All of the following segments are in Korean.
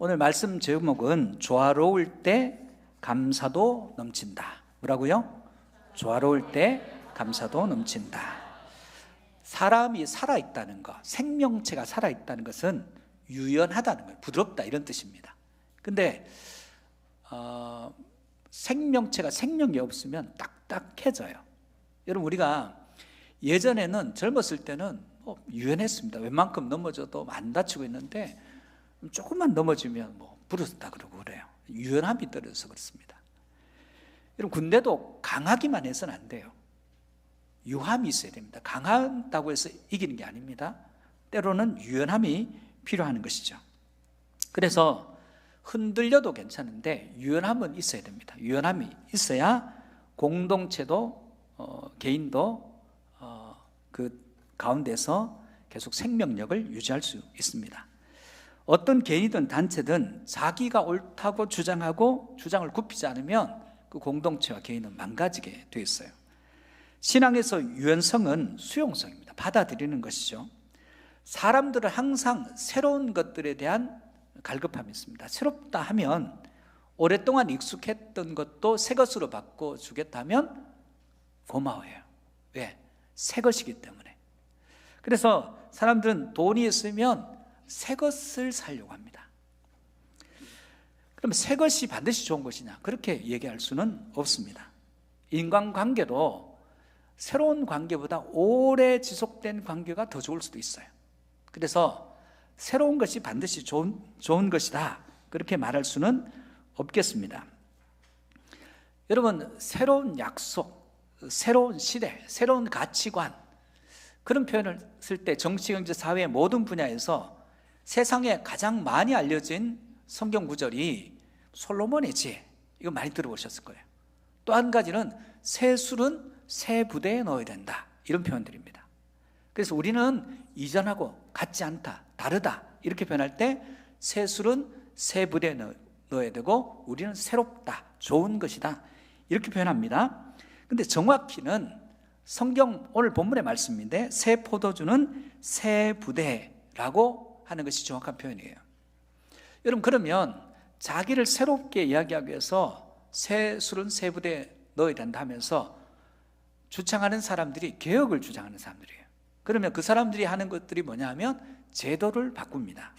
오늘 말씀 제목은 조화로울 때 감사도 넘친다. 뭐라고요? 조화로울 때 감사도 넘친다. 사람이 살아있다는 것, 생명체가 살아있다는 것은 유연하다는 거예요. 부드럽다 이런 뜻입니다. 근데 생명체가 생명이 없으면 딱딱해져요. 여러분, 우리가 예전에는 젊었을 때는 유연했습니다. 웬만큼 넘어져도 안 다치고 있는데 조금만 넘어지면 부러졌다 그러고 그래요. 유연함이 떨어져서 그렇습니다. 여러분, 군대도 강하기만 해서는 안 돼요. 유함이 있어야 됩니다. 강하다고 해서 이기는 게 아닙니다. 때로는 유연함이 필요한 것이죠. 그래서 흔들려도 괜찮은데 유연함은 있어야 됩니다. 유연함이 있어야 공동체도 개인도 그 가운데서 계속 생명력을 유지할 수 있습니다. 어떤 개인이든 단체든 자기가 옳다고 주장하고 주장을 굽히지 않으면 그 공동체와 개인은 망가지게 되어 있어요. 신앙에서 유연성은 수용성입니다. 받아들이는 것이죠. 사람들은 항상 새로운 것들에 대한 갈급함이 있습니다. 새롭다 하면 오랫동안 익숙했던 것도 새 것으로 바꿔주겠다 하면 고마워요. 왜? 새 것이기 때문에. 그래서 사람들은 돈이 있으면 새 것을 사려고 합니다. 그럼 새 것이 반드시 좋은 것이냐? 그렇게 얘기할 수는 없습니다. 인간관계도 새로운 관계보다 오래 지속된 관계가 더 좋을 수도 있어요. 그래서 새로운 것이 반드시 좋은 것이다, 그렇게 말할 수는 없겠습니다. 여러분, 새로운 약속, 새로운 시대, 새로운 가치관, 그런 표현을 쓸 때 정치, 경제, 사회 모든 분야에서 세상에 가장 많이 알려진 성경 구절이 솔로몬의 지혜, 이거 많이 들어보셨을 거예요. 또 한 가지는 새 술은 새 부대에 넣어야 된다, 이런 표현들입니다. 그래서 우리는 이전하고 같지 않다, 다르다, 이렇게 표현할 때 새 술은 새 부대에 넣어야 되고 우리는 새롭다, 좋은 것이다, 이렇게 표현합니다. 근데 정확히는 성경 오늘 본문의 말씀인데 새 포도주는 새 부대라고 하는 것이 정확한 표현이에요. 여러분, 그러면 자기를 새롭게 이야기하기 위해서 새 술은 새 부대에 넣어야 된다 하면서 주창하는 사람들이 개혁을 주장하는 사람들이에요. 그러면 그 사람들이 하는 것들이 뭐냐 하면 제도를 바꿉니다.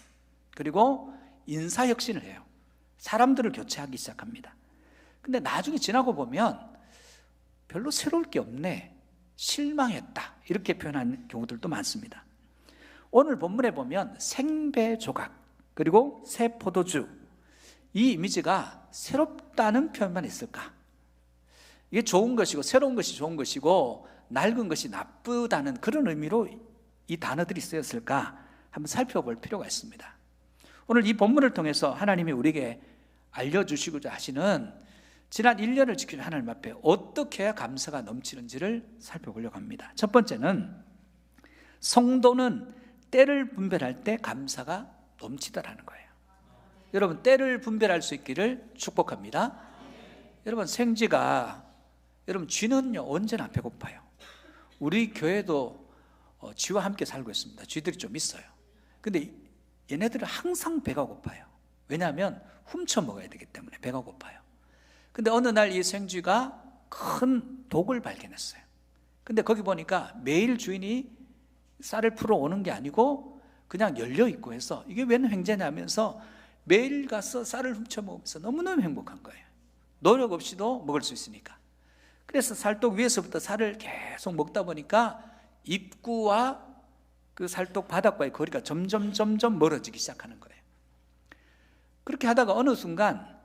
그리고 인사혁신을 해요. 사람들을 교체하기 시작합니다. 근데 나중에 지나고 보면 별로 새로울 게 없네, 실망했다, 이렇게 표현하는 경우들도 많습니다. 오늘 본문에 보면 생배 조각 그리고 새 포도주, 이 이미지가 새롭다는 표현만 있을까? 이게 좋은 것이고 새로운 것이 좋은 것이고 낡은 것이 나쁘다는 그런 의미로 이 단어들이 쓰였을까 한번 살펴볼 필요가 있습니다. 오늘 이 본문을 통해서 하나님이 우리에게 알려주시고자 하시는 지난 1년을 지키는 하나님 앞에 어떻게 해야 감사가 넘치는지를 살펴보려고 합니다. 첫 번째는 성도는 때를 분별할 때 감사가 넘치다라는 거예요. 여러분, 때를 분별할 수 있기를 축복합니다. 여러분, 생쥐가, 여러분, 쥐는요 언제나 배고파요. 우리 교회도 쥐와 함께 살고 있습니다. 쥐들이 좀 있어요. 근데 얘네들은 항상 배가 고파요. 왜냐하면 훔쳐 먹어야 되기 때문에 배가 고파요. 근데 어느 날 이 생쥐가 큰 독을 발견했어요. 근데 거기 보니까 매일 주인이 쌀을 풀어 오는 게 아니고 그냥 열려있고 해서 이게 웬 횡재냐면서 매일 가서 쌀을 훔쳐 먹으면서 너무너무 행복한 거예요. 노력 없이도 먹을 수 있으니까. 그래서 쌀독 위에서부터 쌀을 계속 먹다 보니까 입구와 그 쌀독 바닥과의 거리가 점점 멀어지기 시작하는 거예요. 그렇게 하다가 어느 순간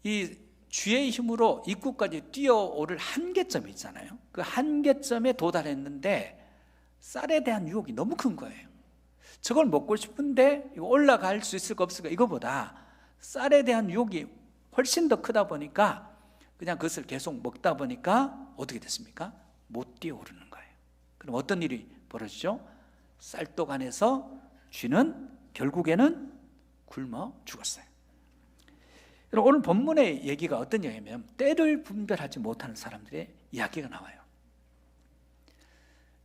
이 쥐의 힘으로 입구까지 뛰어오를 한계점이 있잖아요. 그 한계점에 도달했는데 쌀에 대한 유혹이 너무 큰 거예요. 저걸 먹고 싶은데 이거 올라갈 수 있을까 없을까, 이거보다 쌀에 대한 유혹이 훨씬 더 크다 보니까 그냥 그것을 계속 먹다 보니까 어떻게 됐습니까? 못 뛰어오르는 거예요. 그럼 어떤 일이 벌어지죠? 쌀독 안에서 쥐는 결국에는 굶어 죽었어요. 오늘 본문의 얘기가 어떤 얘기냐면 때를 분별하지 못하는 사람들의 이야기가 나와요.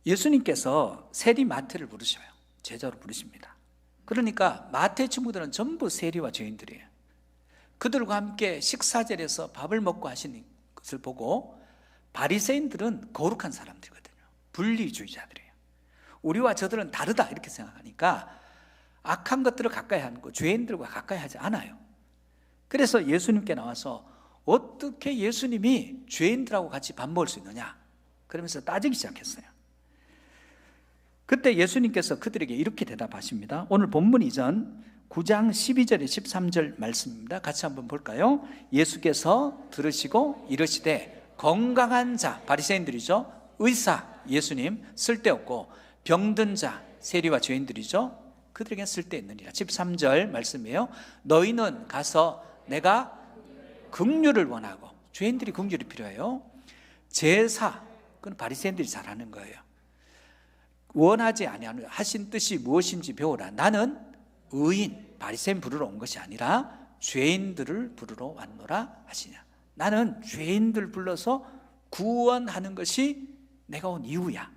예수님께서 세리마태를 부르셔요. 제자로 부르십니다. 그러니까 마태 친구들은 전부 세리와 죄인들이에요. 그들과 함께 식사자리에서 밥을 먹고 하시는 것을 보고 바리새인들은 거룩한 사람들이거든요. 분리주의자들이에요. 우리와 저들은 다르다 이렇게 생각하니까 악한 것들을 가까이 하는 거, 죄인들과 가까이 하지 않아요. 그래서 예수님께 나와서 어떻게 예수님이 죄인들하고 같이 밥 먹을 수 있느냐 그러면서 따지기 시작했어요. 그때 예수님께서 그들에게 이렇게 대답하십니다. 오늘 본문 이전 9장 12절에 13절 말씀입니다. 같이 한번 볼까요? 예수께서 들으시고 이르시되 건강한 자, 바리새인들이죠, 의사, 예수님, 쓸데없고 병든 자, 세리와 죄인들이죠, 그들에게 쓸데있느니라. 13절 말씀이에요. 너희는 가서 내가 긍휼을 원하고, 죄인들이 긍휼이 필요해요. 제사, 그건 바리새인들이 잘하는 거예요. 원하지 아니하는 하신 뜻이 무엇인지 배우라. 나는 의인, 바리새인 부르러 온 것이 아니라 죄인들을 부르러 왔노라 하시냐. 나는 죄인들 불러서 구원하는 것이 내가 온 이유야.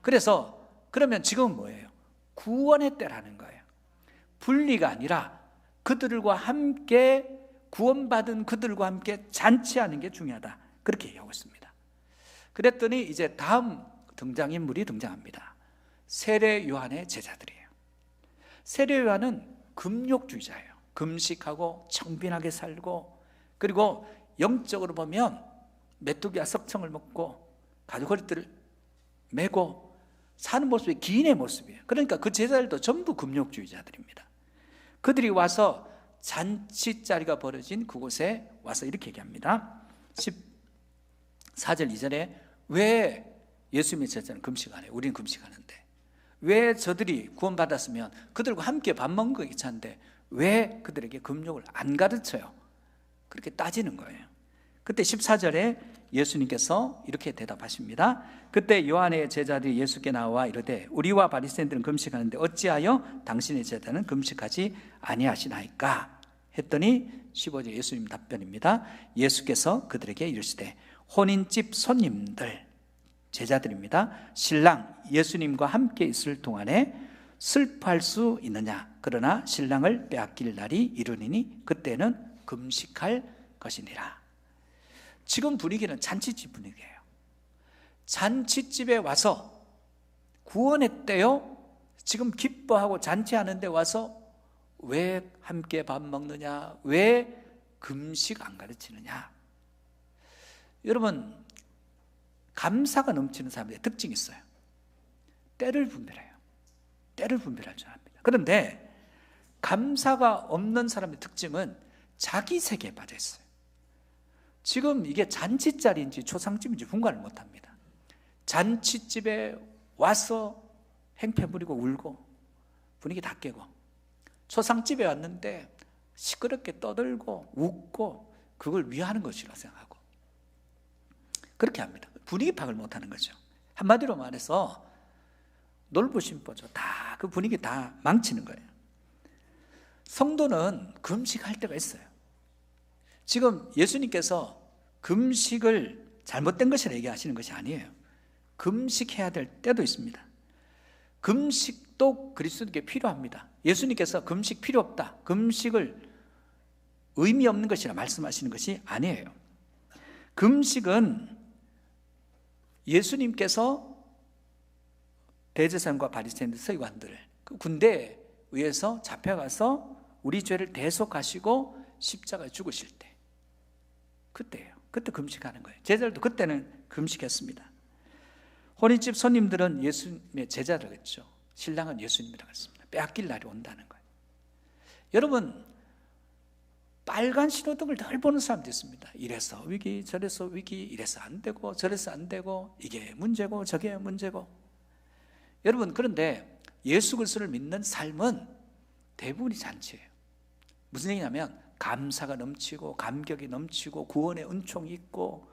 그래서 그러면 지금은 뭐예요? 구원의 때라는 거예요. 분리가 아니라 그들과 함께, 구원받은 그들과 함께 잔치하는 게 중요하다, 그렇게 얘기하고 있습니다. 그랬더니 이제 다음 등장인물이 등장합니다. 세례 요한의 제자들이에요. 세례 요한은 금욕주의자예요. 금식하고 청빈하게 살고, 그리고 영적으로 보면 메뚜기와 석청을 먹고 가죽허리띠를 메고 사는 모습이 기인의 모습이에요. 그러니까 그 제자들도 전부 금욕주의자들입니다. 그들이 와서 잔치자리가 벌어진 그곳에 와서 이렇게 얘기합니다. 14절 2절에 왜 예수님의 제자는 금식 안 해요? 우리는 금식하는데. 왜 저들이 구원받았으면 그들과 함께 밥 먹는 거 괜찮은데 왜 그들에게 금욕을 안 가르쳐요? 그렇게 따지는 거예요. 그때 14절에 예수님께서 이렇게 대답하십니다. 그때 요한의 제자들이 예수께 나와 이르되 우리와 바리새인들은 금식하는데 어찌하여 당신의 제자는 금식하지 아니하시나이까 했더니 15절 예수님 답변입니다. 예수께서 그들에게 이르시되 혼인집 손님들, 제자들입니다, 신랑 예수님과 함께 있을 동안에 슬퍼할 수 있느냐? 그러나 신랑을 빼앗길 날이 이르니니 그때는 금식할 것이니라. 지금 분위기는 잔치집 분위기예요. 잔치집에 와서 구원했대요. 지금 기뻐하고 잔치하는 데 와서 왜 함께 밥 먹느냐? 왜 금식 안 가르치느냐? 여러분, 감사가 넘치는 사람들의 특징이 있어요. 때를 분별해요. 때를 분별할 줄 압니다. 그런데 감사가 없는 사람의 특징은 자기 세계에 빠져 있어요. 지금 이게 잔치자리인지 초상집인지 분간을 못합니다. 잔치집에 와서 행패 부리고 울고 분위기 다 깨고, 초상집에 왔는데 시끄럽게 떠들고 웃고 그걸 위하는 것이라 생각하고 그렇게 합니다. 분위기 파악을 못하는 거죠. 한마디로 말해서 놀부심보죠. 다 그 분위기 다 망치는 거예요. 성도는 금식할 때가 있어요. 지금 예수님께서 금식을 잘못된 것이라 얘기하시는 것이 아니에요. 금식해야 될 때도 있습니다. 금식도 그리스도께 필요합니다. 예수님께서 금식 필요 없다, 금식을 의미 없는 것이라 말씀하시는 것이 아니에요. 금식은 예수님께서 대제사장과 바리새인들, 서기관들, 그 군대에 의해서 잡혀가서 우리 죄를 대속하시고 십자가에 죽으실 때, 그때예요. 그때 금식하는 거예요. 제자들도 그때는 금식했습니다. 혼인집 손님들은 예수님의 제자들이겠죠. 신랑은 예수님이라고 했습니다. 빼앗길 날이 온다는 거예요. 여러분, 빨간 신호등을 늘 보는 사람도 있습니다. 이래서 위기, 저래서 위기, 이래서 안 되고 저래서 안 되고, 이게 문제고 저게 문제고. 여러분, 그런데 예수 그리스도를 믿는 삶은 대부분이 잔치예요. 무슨 얘기냐면 감사가 넘치고 감격이 넘치고 구원의 은총이 있고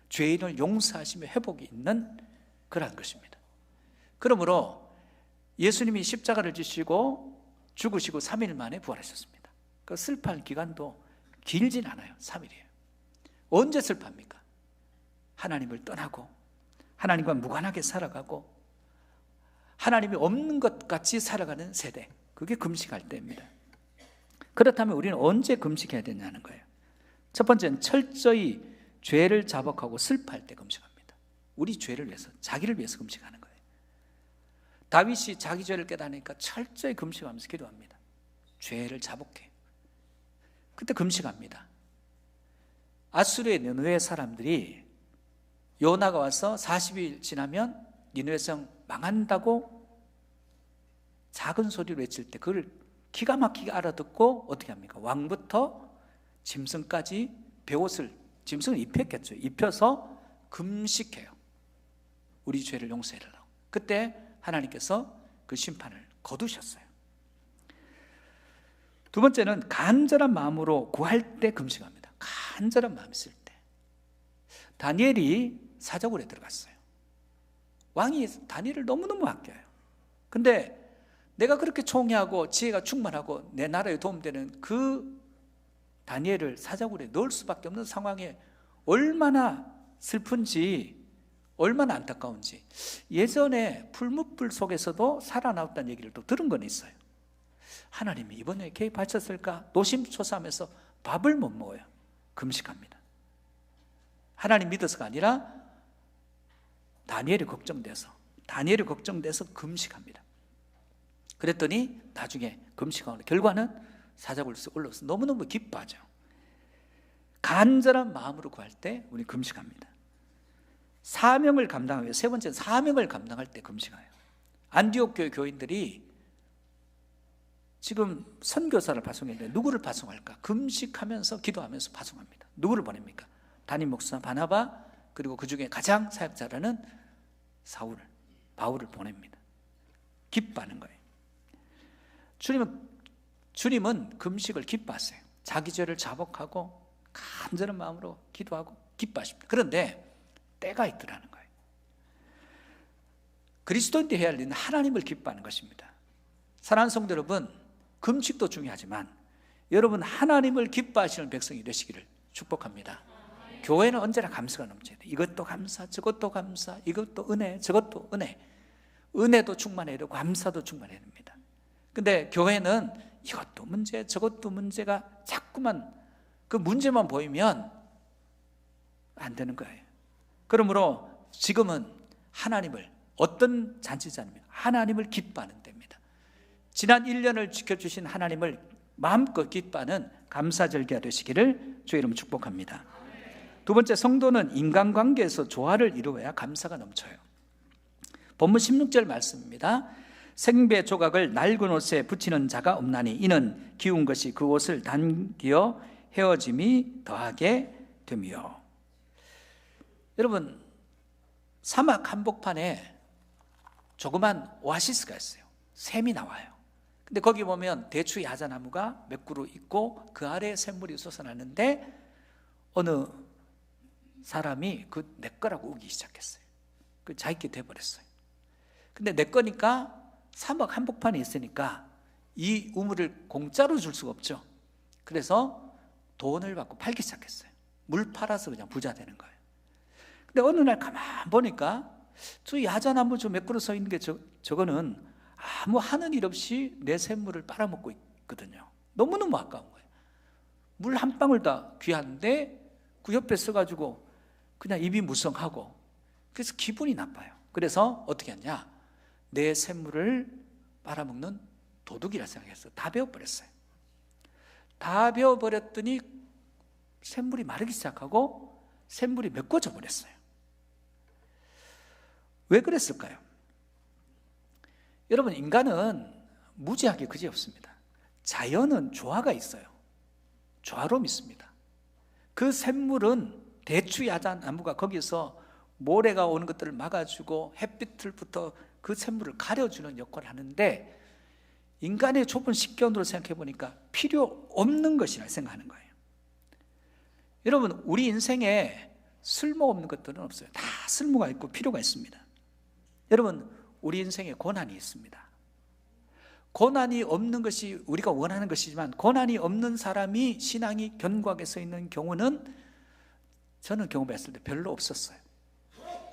죄인을 용서하시며 회복이 있는 그러한 것입니다. 그러므로 예수님이 십자가를 지시고 죽으시고 3일 만에 부활하셨습니다. 그 슬퍼할 기간도 길진 않아요. 3일이에요. 언제 슬퍼합니까? 하나님을 떠나고 하나님과 무관하게 살아가고 하나님이 없는 것 같이 살아가는 세대, 그 그게 금식할 때입니다. 그렇다면 우리는 언제 금식해야 되냐는 거예요. 첫 번째는 철저히 죄를 자복하고 슬퍼할 때 금식합니다. 우리 죄를 위해서, 자기를 위해서 금식하는 거예요. 다윗이 자기 죄를 깨닫으니까 철저히 금식하면서 기도합니다. 죄를 자복해요. 그때 금식합니다. 아수르의 느느웨 사람들이 요나가 와서 40일 지나면 니느웨 성 망한다고 작은 소리로 외칠 때 그걸 기가 막히게 알아듣고 어떻게 합니까? 왕부터 짐승까지 베옷을, 짐승을 입혔겠죠. 입혀서 금식해요. 우리 죄를 용서해달라고. 그때 하나님께서 그 심판을 거두셨어요. 두 번째는 간절한 마음으로 구할 때 금식합니다. 간절한 마음이 있을 때. 다니엘이 사자굴에 들어갔어요. 왕이 다니엘을 너무너무 아껴요. 근데 내가 그렇게 총애하고 지혜가 충만하고 내 나라에 도움되는 그 다니엘을 사자굴에 넣을 수밖에 없는 상황에 얼마나 슬픈지, 얼마나 안타까운지. 예전에 풀무불 속에서도 살아나왔다는 얘기를 또 들은 건 있어요. 하나님이 이번에 개입하셨을까 노심초사하면서 밥을 못 먹어요. 금식합니다. 하나님 믿어서가 아니라 다니엘이 걱정돼서 금식합니다. 그랬더니 나중에 금식하는 결과는 사자굴에서 올라와서 너무너무 기뻐하죠. 간절한 마음으로 구할 때 우리 금식합니다. 사명을 감당하기 위해, 세 번째는 사명을 감당할 때 금식해요. 안디옥 교회 교인들이 지금 선교사를 파송했는데 누구를 파송할까? 금식하면서 기도하면서 파송합니다. 누구를 보냅니까? 담임 목사 바나바, 그리고 그 중에 가장 사역 잘하는 바울을 보냅니다. 기뻐하는 거예요. 주님은 금식을 기뻐하세요. 자기 죄를 자복하고 간절한 마음으로 기도하고 기뻐하십니다. 그런데 때가 있더라는 거예요. 그리스도인들이 해야 할 일은 하나님을 기뻐하는 것입니다. 사랑하는 성도 여러분, 금식도 중요하지만 여러분 하나님을 기뻐하시는 백성이 되시기를 축복합니다. 교회는 언제나 감사가 넘쳐야 돼요. 이것도 감사, 저것도 감사, 이것도 은혜, 저것도 은혜. 은혜도 충만해야 되고 감사도 충만해야 됩니다. 근데 교회는 이것도 문제, 저것도 문제가 자꾸만 그 문제만 보이면 안 되는 거예요. 그러므로 지금은 하나님을, 어떤 잔치자입니다. 하나님을 기뻐하는 때입니다. 지난 1년을 지켜주신 하나님을 마음껏 기뻐하는 감사절기가 되시기를 주의 이름으로 축복합니다. 두 번째, 성도는 인간관계에서 조화를 이루어야 감사가 넘쳐요. 본문 16절 말씀입니다. 생배 조각을 낡은 옷에 붙이는 자가 없나니 이는 기운 것이 그 옷을 당기어 헤어짐이 더하게 됨이요. 여러분, 사막 한복판에 조그만 오아시스가 있어요. 샘이 나와요. 근데 거기 보면 대추 야자나무가 몇 그루 있고 그 아래에 샘물이 솟아나는데 어느 사람이 그 내 거라고 우기 시작했어요. 그 자기께 돼버렸어요. 근데 내 거니까 사막 한복판에 있으니까 이 우물을 공짜로 줄 수가 없죠. 그래서 돈을 받고 팔기 시작했어요. 물 팔아서 그냥 부자 되는 거예요. 근데 어느 날 가만 보니까 저 야자나무 저 몇 그루 서 있는 게 저거는 아무 하는 일 없이 내 샘물을 빨아먹고 있거든요. 너무너무 아까운 거예요. 물 한 방울 다 귀한데 그 옆에 서가지고 그냥 입이 무성하고, 그래서 기분이 나빠요. 그래서 어떻게 했냐, 내 샘물을 빨아먹는 도둑이라 생각해서 다 베어버렸어요. 다 베어버렸더니 샘물이 마르기 시작하고 샘물이 메꿔져 버렸어요. 왜 그랬을까요? 여러분, 인간은 무지하게 그지없습니다. 자연은 조화가 있어요. 조화로움이 있습니다. 그 샘물은 대추 야자나무가 거기서 모래가 오는 것들을 막아주고 햇빛을부터 그 샘물을 가려주는 역할을 하는데, 인간의 좁은 식견으로 생각해 보니까 필요 없는 것이라 생각하는 거예요. 여러분, 우리 인생에 쓸모없는 것들은 없어요. 다 쓸모가 있고 필요가 있습니다. 여러분, 우리 인생에 고난이 있습니다. 고난이 없는 것이 우리가 원하는 것이지만, 고난이 없는 사람이 신앙이 견고하게 서 있는 경우는 저는 경험했을 때 별로 없었어요.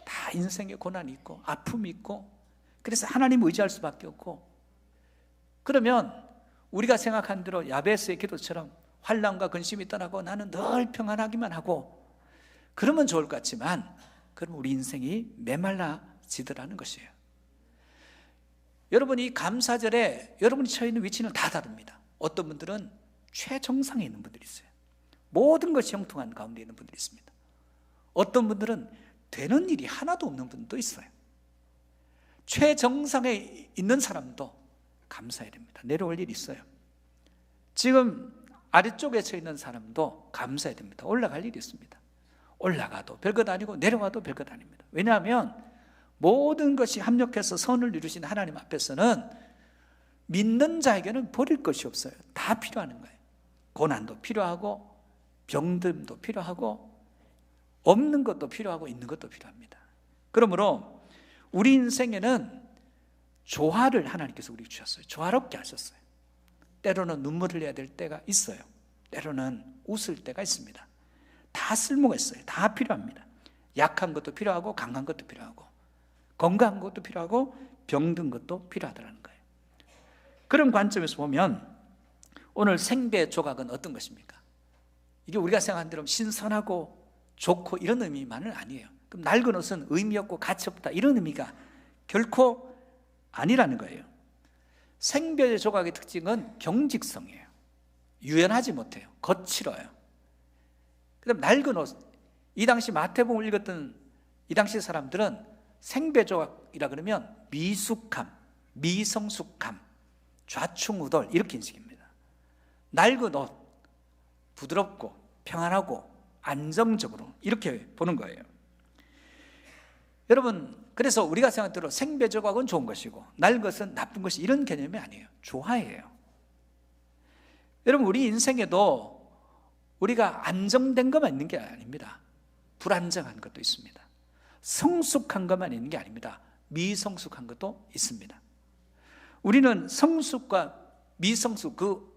다 인생에 고난이 있고 아픔이 있고, 그래서 하나님 의지할 수밖에 없고, 그러면 우리가 생각한 대로 야베스의 기도처럼 환난과 근심이 떠나고 나는 늘 평안하기만 하고 그러면 좋을 것 같지만, 그럼 우리 인생이 메말라지더라는 것이에요. 여러분이 감사절에 여러분이 처해 있는 위치는 다 다릅니다. 어떤 분들은 최정상에 있는 분들이 있어요. 모든 것이 형통한 가운데 있는 분들이 있습니다. 어떤 분들은 되는 일이 하나도 없는 분도 있어요. 최정상에 있는 사람도 감사해야 됩니다. 내려올 일이 있어요. 지금 아래쪽에 서 있는 사람도 감사해야 됩니다. 올라갈 일이 있습니다. 올라가도 별것 아니고 내려가도 별것 아닙니다. 왜냐하면 모든 것이 합력해서 선을 이루신 하나님 앞에서는 믿는 자에게는 버릴 것이 없어요. 다 필요한 거예요. 고난도 필요하고 병듦도 필요하고 없는 것도 필요하고 있는 것도 필요합니다. 그러므로 우리 인생에는 조화를 하나님께서 우리에게 주셨어요. 조화롭게 하셨어요. 때로는 눈물을 흘려야 될 때가 있어요. 때로는 웃을 때가 있습니다. 다 쓸모가 있어요. 다 필요합니다. 약한 것도 필요하고 강한 것도 필요하고 건강한 것도 필요하고 병든 것도 필요하다는 거예요. 그런 관점에서 보면 오늘 생배 조각은 어떤 것입니까? 이게 우리가 생각한 대로 신선하고 좋고 이런 의미만은 아니에요. 그럼 낡은 옷은 의미 없고 가치 없다 이런 의미가 결코 아니라는 거예요. 생배 조각의 특징은 경직성이에요. 유연하지 못해요. 거칠어요. 그다음 낡은 옷, 이 당시 마태복음을 읽었던 이 당시 사람들은 생배 조각이라 그러면 미숙함, 미성숙함, 좌충우돌 이렇게 인식입니다. 낡은 옷, 부드럽고 평안하고 안정적으로 이렇게 보는 거예요. 여러분, 그래서 우리가 생각한 대로 생배 조각은 좋은 것이고 낡은 것은 나쁜 것이 이런 개념이 아니에요. 조화예요. 여러분, 우리 인생에도 우리가 안정된 것만 있는 게 아닙니다. 불안정한 것도 있습니다. 성숙한 것만 있는 게 아닙니다. 미성숙한 것도 있습니다. 우리는 성숙과 미성숙 그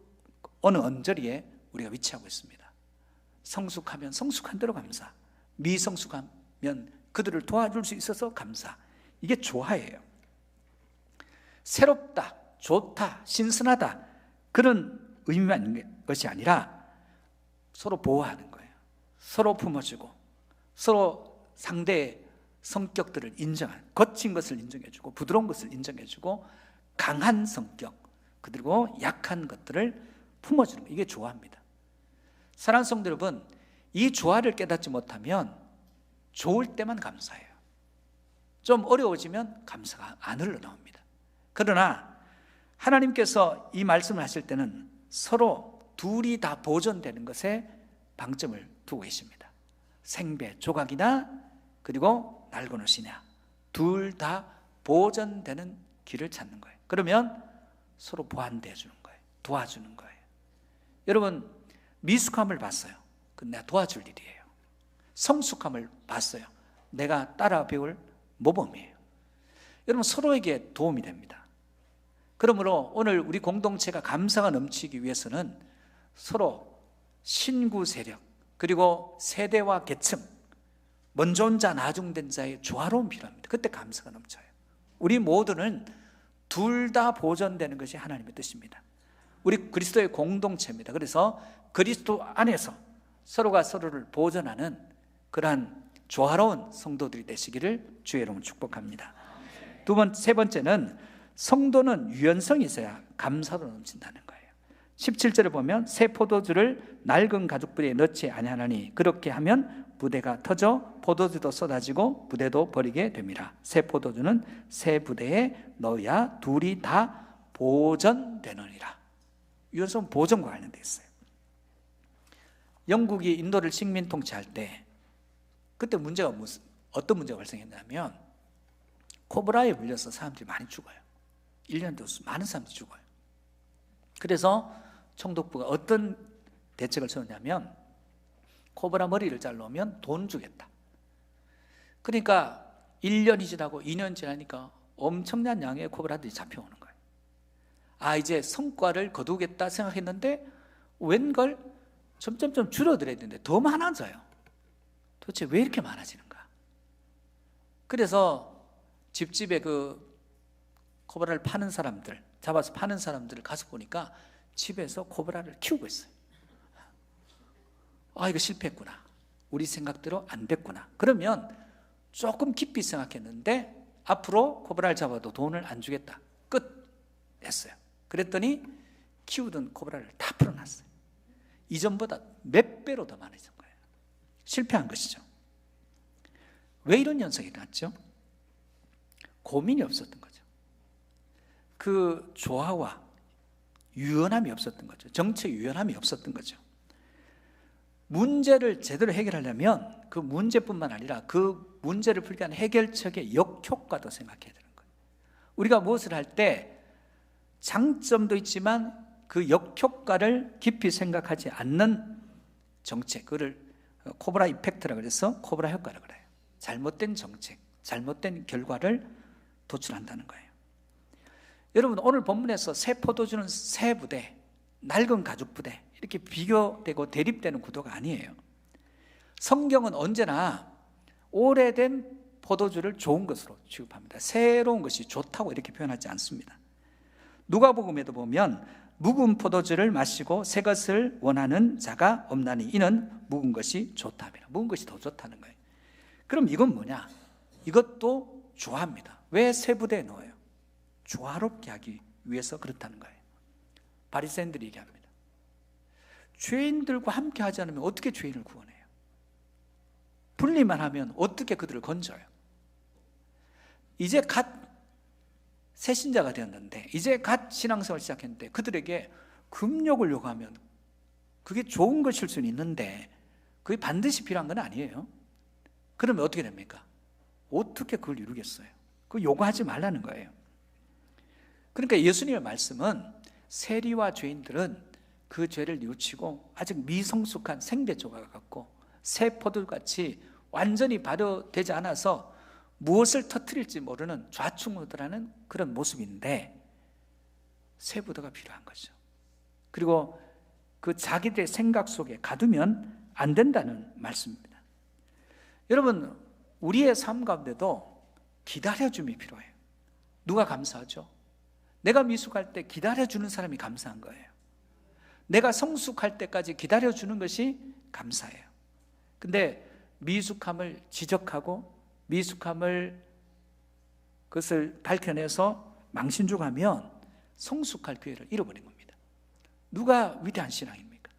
어느 언저리에 우리가 위치하고 있습니다. 성숙하면 성숙한 대로 감사, 미성숙하면 그들을 도와줄 수 있어서 감사. 이게 조화예요. 새롭다, 좋다, 신선하다 그런 의미만 있는 것이 아니라 서로 보호하는 거예요. 서로 품어주고 서로 상대의 성격들을 인정하는, 거친 것을 인정해주고 부드러운 것을 인정해주고 강한 성격 그리고 약한 것들을 품어주는 거예요. 이게 조화입니다. 사랑하는 성도 여러분, 이 조화를 깨닫지 못하면 좋을 때만 감사해요. 좀 어려워지면 감사가 안 흘러나옵니다. 그러나 하나님께서 이 말씀을 하실 때는 서로 둘이 다 보존되는 것에 방점을 두고 계십니다. 생배 조각이나 그리고 낡은 옷이냐 둘 다 보존되는 길을 찾는 거예요. 그러면 서로 보완되어 주는 거예요. 도와주는 거예요. 여러분, 미숙함을 봤어요. 그건 내가 도와줄 일이에요. 성숙함을 봤어요. 내가 따라 배울 모범이에요. 여러분, 서로에게 도움이 됩니다. 그러므로 오늘 우리 공동체가 감사가 넘치기 위해서는 서로 신구 세력 그리고 세대와 계층, 먼저 온 자 나중된 자의 조화로움 필요합니다. 그때 감사가 넘쳐요. 우리 모두는 둘 다 보존되는 것이 하나님의 뜻입니다. 우리 그리스도의 공동체입니다. 그래서 그리스도 안에서 서로가 서로를 보존하는 그러한 조화로운 성도들이 되시기를 주의 이름으로 축복합니다. 세 번째는 성도는 유연성이 있어야 감사로 넘친다는 거예요. 17절에 보면 새 포도주를 낡은 가죽부대에 넣지 아니하나니 그렇게 하면 부대가 터져 포도주도 쏟아지고 부대도 버리게 됩니다. 새 포도주는 새 부대에 넣어야 둘이 다 보존되느니라. 유연성은 보존과 관련되어 있어요. 영국이 인도를 식민 통치할 때 그때 어떤 문제가 발생했냐면 코브라에 물려서 사람들이 많이 죽어요. 1년도 많은 사람들이 죽어요. 그래서 총독부가 어떤 대책을 세웠냐면 코브라 머리를 잘라오면 돈 주겠다. 그러니까 1년이 지나고 2년 지나니까 엄청난 양의 코브라들이 잡혀오는 거예요. 아, 이제 성과를 거두겠다 생각했는데 웬걸 점점점 줄어들어야 되는데 더 많아져요. 도대체 왜 이렇게 많아지는가? 그래서 집집에 그 코브라를 파는 사람들, 잡아서 파는 사람들을 가서 보니까 집에서 코브라를 키우고 있어요. 아, 이거 실패했구나. 우리 생각대로 안 됐구나. 그러면 조금 깊이 생각했는데 앞으로 코브라를 잡아도 돈을 안 주겠다. 끝 했어요. 그랬더니 키우던 코브라를 다 풀어놨어요. 이전보다 몇 배로 더 많아진 거예요. 실패한 것이죠. 왜 이런 현상이 일어났죠? 고민이 없었던 거죠. 그 조화와 유연함이 없었던 거죠. 정책 유연함이 없었던 거죠. 문제를 제대로 해결하려면 그 문제뿐만 아니라 그 문제를 풀기 위한 해결책의 역효과도 생각해야 되는 거예요. 우리가 무엇을 할 때 장점도 있지만 그 역효과를 깊이 생각하지 않는 정책, 그걸 코브라 이펙트라고 해서 코브라 효과라고 그래요. 잘못된 정책, 잘못된 결과를 도출한다는 거예요. 여러분, 오늘 본문에서 새 포도주는 새 부대, 낡은 가죽 부대, 이렇게 비교되고 대립되는 구도가 아니에요. 성경은 언제나 오래된 포도주를 좋은 것으로 취급합니다. 새로운 것이 좋다고 이렇게 표현하지 않습니다. 누가복음에도 보면 묵은 포도주를 마시고 새 것을 원하는 자가 없나니 이는 묵은 것이 좋다. 묵은 것이 더 좋다는 거예요. 그럼 이건 뭐냐? 이것도 조화입니다. 왜 새 부대에 넣어요? 조화롭게 하기 위해서 그렇다는 거예요. 바리새인들이 얘기합니다. 죄인들과 함께 하지 않으면 어떻게 죄인을 구원해요? 분리만 하면 어떻게 그들을 건져요? 이제 갓 새신자가 되었는데, 이제 갓 신앙생활을 시작했는데 그들에게 금욕을 요구하면 그게 좋은 것일 수는 있는데 그게 반드시 필요한 건 아니에요. 그러면 어떻게 됩니까? 어떻게 그걸 이루겠어요? 그거 요구하지 말라는 거예요. 그러니까 예수님의 말씀은 세리와 죄인들은 그 죄를 뉘우치고 아직 미성숙한 생대 조각 같고 새 포도같이 완전히 발효되지 않아서 무엇을 터뜨릴지 모르는 좌충우돌하는 그런 모습인데 새 부도가 필요한 거죠. 그리고 그 자기들의 생각 속에 가두면 안 된다는 말씀입니다. 여러분, 우리의 삶 가운데도 기다려줌이 필요해요. 누가 감사하죠? 내가 미숙할 때 기다려주는 사람이 감사한 거예요. 내가 성숙할 때까지 기다려주는 것이 감사해요. 근데 미숙함을 지적하고 미숙함을 그것을 밝혀내서 망신주고 하면 성숙할 기회를 잃어버린 겁니다. 누가 위대한 신앙입니까?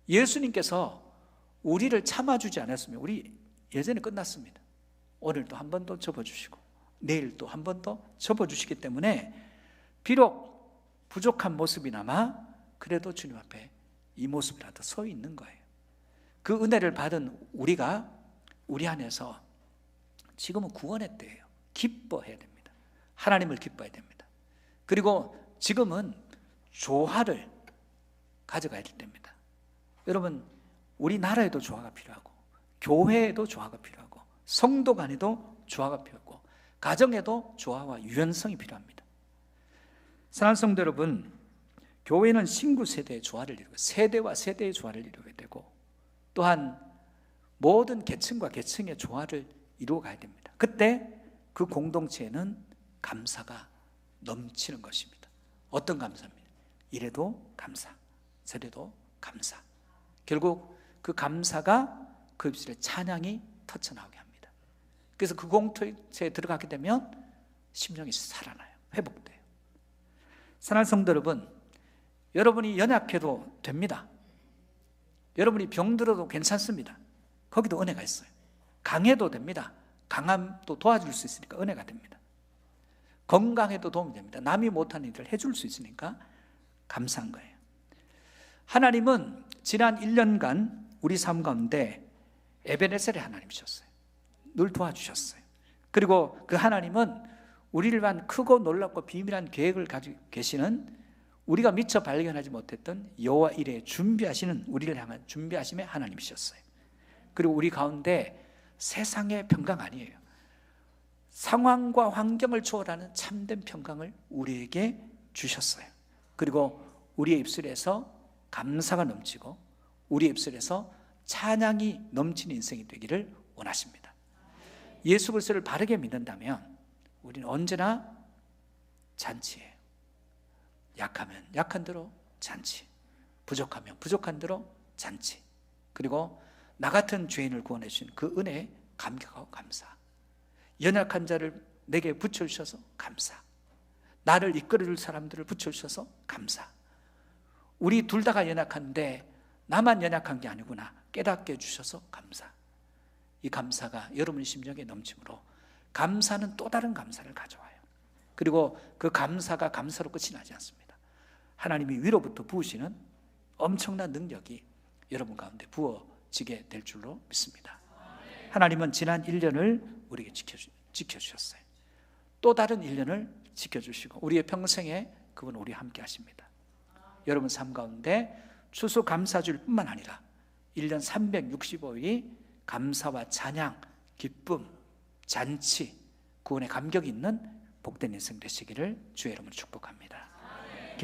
예수님께서 우리를 참아주지 않았으면 우리 예전에 끝났습니다. 오늘도 한 번 더 접어주시고 내일 또 한 번 더 접어주시기 때문에 비록 부족한 모습이나마 그래도 주님 앞에 이 모습이라도 서 있는 거예요. 그 은혜를 받은 우리가 우리 안에서 지금은 구원의 때예요. 기뻐해야 됩니다. 하나님을 기뻐해야 됩니다. 그리고 지금은 조화를 가져가야 될 때입니다. 여러분, 우리나라에도 조화가 필요하고 교회에도 조화가 필요하고 성도 간에도 조화가 필요하고 가정에도 조화와 유연성이 필요합니다. 사랑하는 성도 여러분, 교회는 신구 세대의 조화를 이루고 세대와 세대의 조화를 이루어야 되고 또한 모든 계층과 계층의 조화를 이루어 가야 됩니다. 그때 그 공동체에는 감사가 넘치는 것입니다. 어떤 감사입니다? 이래도 감사, 저래도 감사. 결국 그 감사가 그 입술에 찬양이 터쳐나오게 합니다. 그래서 그 공동체에 들어가게 되면 심령이 살아나요. 회복돼요. 사랑하는 성도 여러분, 여러분이 연약해도 됩니다. 여러분이 병들어도 괜찮습니다. 거기도 은혜가 있어요. 강해도 됩니다. 강함도 도와줄 수 있으니까 은혜가 됩니다. 건강해도 도움이 됩니다. 남이 못하는 일을 해줄 수 있으니까 감사한 거예요. 하나님은 지난 1년간 우리 삶 가운데 에베네셀의 하나님이셨어요. 늘 도와주셨어요. 그리고 그 하나님은 우리를 위한 크고 놀랍고 비밀한 계획을 가지고 계시는 우리가 미처 발견하지 못했던 여호와 이레 준비하시는 우리를 향한 준비하심의 하나님이셨어요. 그리고 우리 가운데 세상의 평강 아니에요. 상황과 환경을 초월하는 참된 평강을 우리에게 주셨어요. 그리고 우리의 입술에서 감사가 넘치고 우리의 입술에서 찬양이 넘치는 인생이 되기를 원하십니다. 예수 그리스도를 바르게 믿는다면 우리는 언제나 잔치예요. 약하면 약한 대로 잔치, 부족하면 부족한 대로 잔치, 그리고 나 같은 죄인을 구원해 주신 그 은혜에 감격하고 감사. 연약한 자를 내게 붙여주셔서 감사. 나를 이끌어줄 사람들을 붙여주셔서 감사. 우리 둘 다가 연약한데 나만 연약한 게 아니구나 깨닫게 해주셔서 감사. 이 감사가 여러분 심령에 넘치므로 감사는 또 다른 감사를 가져와요. 그리고 그 감사가 감사로 끝이 나지 않습니다. 하나님이 위로부터 부으시는 엄청난 능력이 여러분 가운데 부어지게 될 줄로 믿습니다. 하나님은 지난 1년을 우리에게 지켜주셨어요. 또 다른 1년을 지켜주시고 우리의 평생에 그분 우리 함께 하십니다. 여러분 삶 가운데 추수감사주일 뿐만 아니라 1년 365일이 감사와 찬양, 기쁨, 잔치, 구원의 감격이 있는 복된 인생 되시기를 주의 이름으로 축복합니다.